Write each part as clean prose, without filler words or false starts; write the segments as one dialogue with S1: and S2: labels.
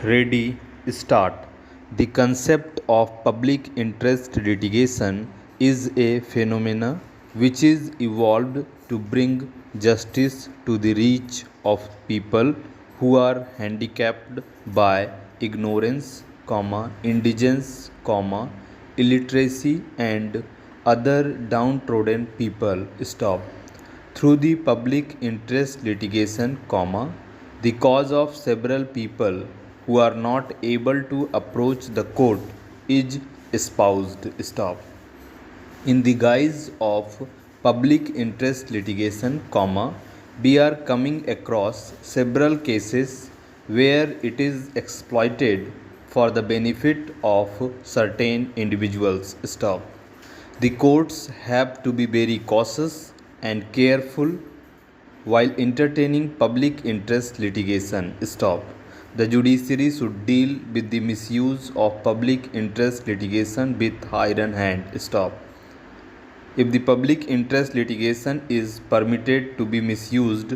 S1: Ready, start. The concept of public interest litigation is a phenomenon which is evolved to bring justice to the reach of people who are handicapped by ignorance, indigence, illiteracy and other downtrodden people. Stop. Through the public interest litigation, the cause of several people who are not able to approach the court is espoused. Stop. In the guise of public interest litigation, we are coming across several cases where it is exploited for the benefit of certain individuals. Stop. The courts have to be very cautious and careful while entertaining public interest litigation. Stop. The judiciary should deal with the misuse of public interest litigation with iron hand. Stop. If the public interest litigation is permitted to be misused,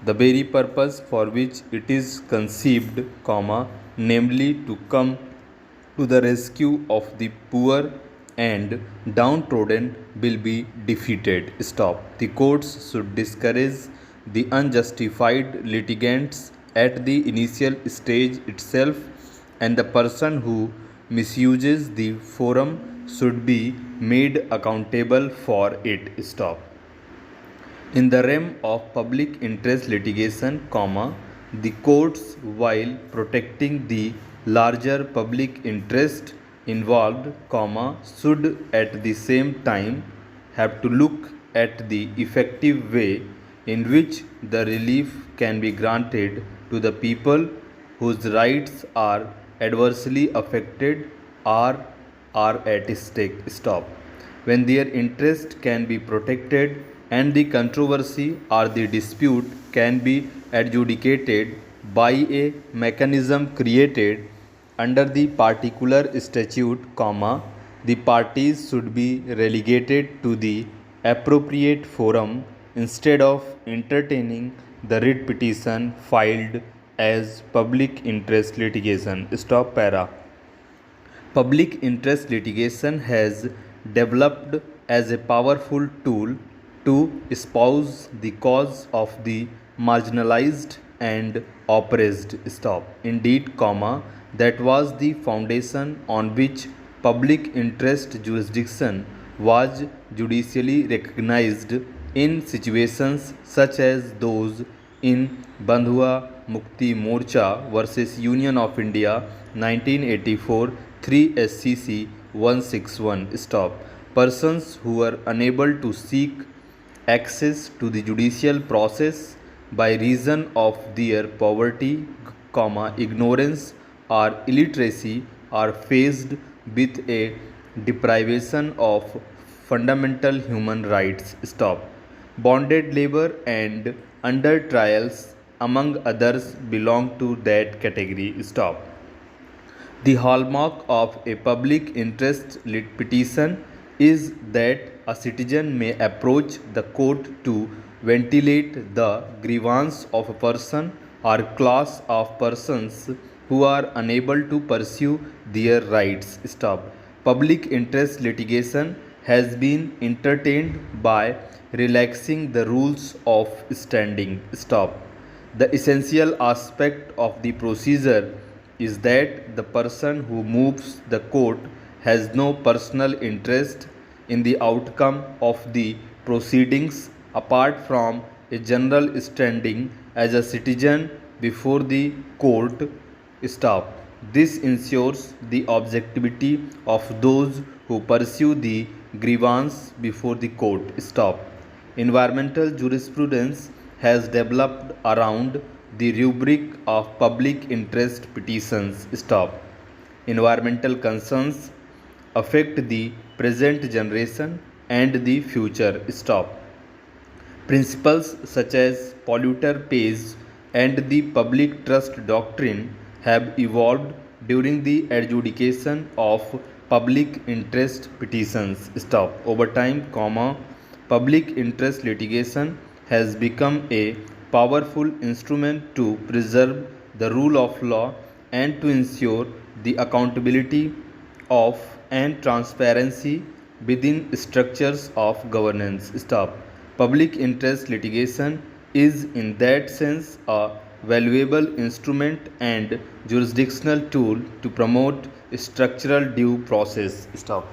S1: the very purpose for which it is conceived, namely to come to the rescue of the poor and downtrodden, will be defeated. Stop. The courts should discourage the unjustified litigants at the initial stage itself, and the person who misuses the forum should be made accountable for it. Stop. In the realm of public interest litigation, the courts, while protecting the larger public interest involved, should at the same time have to look at the effective way in which the relief can be granted to the people whose rights are adversely affected or are at stake. Stop. When their interest can be protected and the controversy or the dispute can be adjudicated by a mechanism created under the particular statute, the parties should be relegated to the appropriate forum instead of entertaining the writ petition filed as public interest litigation. Stop para. Public interest litigation has developed as a powerful tool to espouse the cause of the marginalized and oppressed. Stop. Indeed, that was the foundation on which public interest jurisdiction was judicially recognized in situations such as those in Bandhua Mukti Morcha versus Union of India 1984 3 SCC 161. Stop. Persons who are unable to seek access to the judicial process by reason of their poverty, ignorance or illiteracy are faced with a deprivation of fundamental human rights. Stop. Bonded labor and under trials, among others, belong to that category. Stop. The hallmark of a public interest petition is that a citizen may approach the court to ventilate the grievance of a person or class of persons who are unable to pursue their rights. Stop. Public interest litigation has been entertained by relaxing the rules of standing. Stop. The essential aspect of the procedure is that the person who moves the court has no personal interest in the outcome of the proceedings apart from a general standing as a citizen before the court. Stop. This ensures the objectivity of those who pursue the grievance before the court. Stop. Environmental jurisprudence has developed around the rubric of public interest petitions. Stop. Environmental concerns affect the present generation and the future. Stop. Principles such as polluter pays and the public trust doctrine have evolved during the adjudication of public interest petitions. Stop. Over time, public interest litigation has become a powerful instrument to preserve the rule of law and to ensure the accountability of and transparency within structures of governance. Stop. Public interest litigation is, in that sense, a valuable instrument and jurisdictional tool to promote structural due process. Stop.